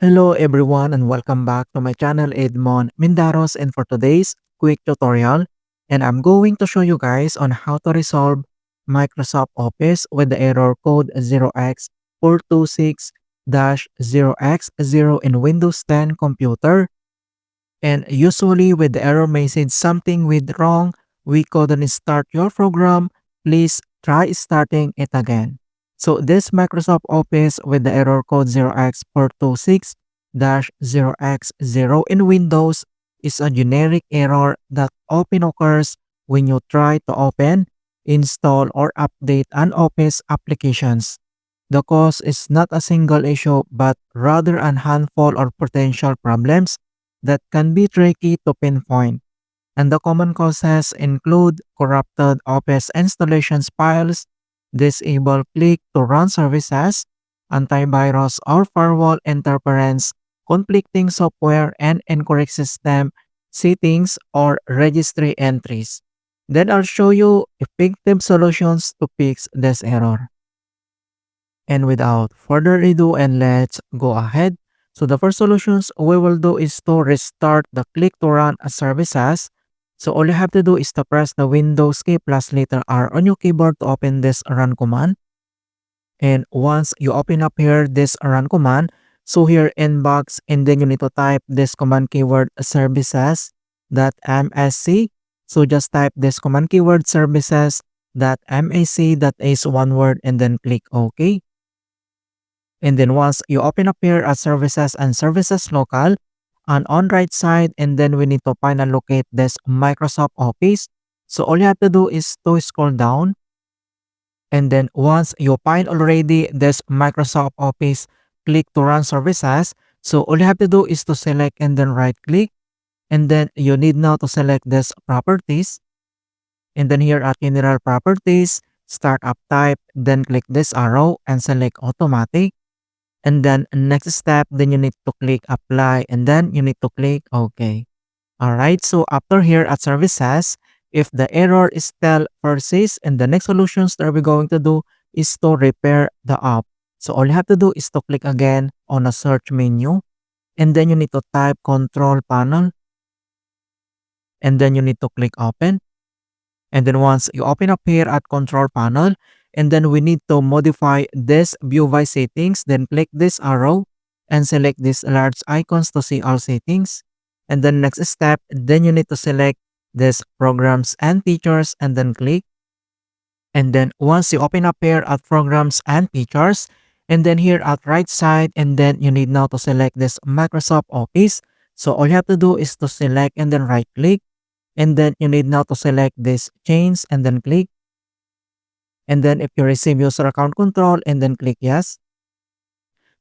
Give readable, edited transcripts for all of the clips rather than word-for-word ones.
Hello everyone and welcome back to my channel Edmund Mindaros, and for today's quick tutorial, and I'm going to show you guys on how to resolve Microsoft Office with the error code 0x426-0x0 in Windows 10 computer. And usually with the error message something with wrong, we couldn't start your program. Please try starting it again. So this Microsoft Office with the error code 0x426-0x0 in Windows is a generic error that often occurs when you try to open, install, or update an Office applications. The cause is not a single issue but rather a handful of potential problems that can be tricky to pinpoint. And the common causes include corrupted Office installations files, disabled click to run services, antivirus or firewall interference, conflicting software, and incorrect system settings or registry entries. Then I'll show you effective solutions to fix this error. And without further ado, and let's go ahead. So the first solutions we will do is to restart the click to run services. So all you have to do is to press the Windows key plus letter R on your keyboard to open this run command. And once you open up here this run command, so here in box, and then you need to type this command keyword services.msc. So just type this command keyword services.msc, that is one word, and then click OK. And then once you open up here at services and services local, and on right side, and then we need to find and locate this Microsoft Office. So all you have to do is to scroll down. And then once you find already this Microsoft Office, click to run services. So all you have to do is to select and then right click. And then you need now to select this properties. And then here at general properties, startup type, then click this arrow and select automatic. And then next step, then you need to click apply, and then you need to click OK. Alright, so after here at services, if the error still persists, and the next solutions that we're going to do is to repair the app. So all you have to do is to click again on a search menu, and then you need to type control panel, and then you need to click open. And then once you open up here at control panel, and then we need to modify this view by settings, then click this arrow and select these large icons to see all settings. And then next step, then you need to select this programs and features and then click. And then once you open up here at programs and features, and then here at right side, and then you need now to select this Microsoft Office. So all you have to do is to select and then right click. And then you need now to select this change and then click. And then if you receive user account control, and then click yes.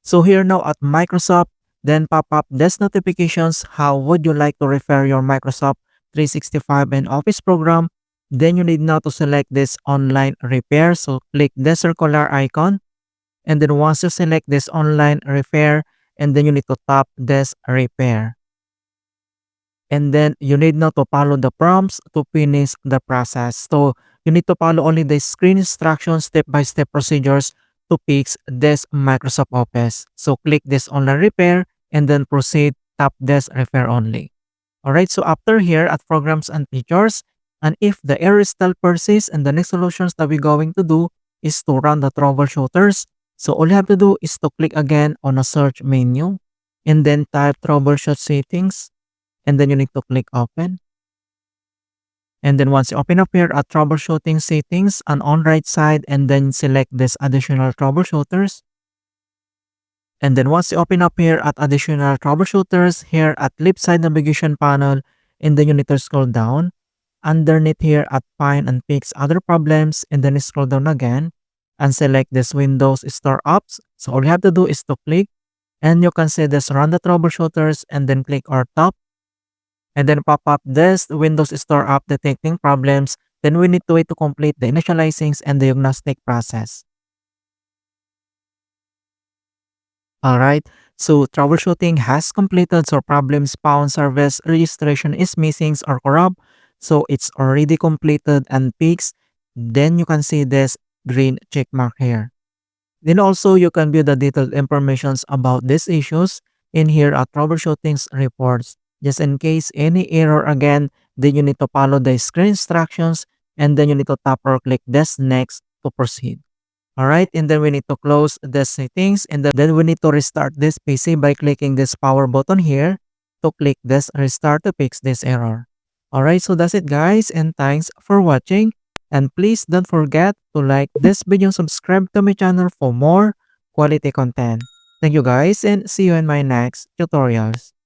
So here now at Microsoft, then pop up this notifications. How would you like to repair your Microsoft 365 and Office program? Then you need now to select this online repair. So click the circular icon. And then once you select this online repair, and then you need to tap this repair. And then you need now to follow the prompts to finish the process. So you need to follow only the screen instructions, step-by-step procedures to fix this Microsoft Office. So click this online repair and then proceed, tap this repair only. Alright, so after here at programs and features, and if the error still persists, and the next solutions that we're going to do is to run the troubleshooters. So all you have to do is to click again on a search menu and then type troubleshoot settings. And then you need to click open. And then once you open up here at troubleshooting settings and on right side, and then select this additional troubleshooters. And then once you open up here at additional troubleshooters here at left side navigation panel, and then you need to scroll down. Underneath here at find and fix other problems, and then scroll down again and select this Windows Store Apps. So all you have to do is to click, and you can see this run the troubleshooters, and then click or tap. And then pop up this Windows Store app detecting problems. Then we need to wait to complete the initializing and diagnostic process. Alright, so troubleshooting has completed. So problems found, service registration is missing or corrupt. So it's already completed and fixed. Then you can see this green check mark here. Then also you can view the detailed informations about these issues. in here at troubleshooting reports. Just in case any error again, then you need to follow the screen instructions and then you need to tap or click this next to proceed. Alright, and then we need to close the settings and then we need to restart this PC by clicking this power button here to click this restart to fix this error. Alright, so that's it guys, and thanks for watching. And please don't forget to like this video, subscribe to my channel for more quality content. Thank you guys and see you in my next tutorials.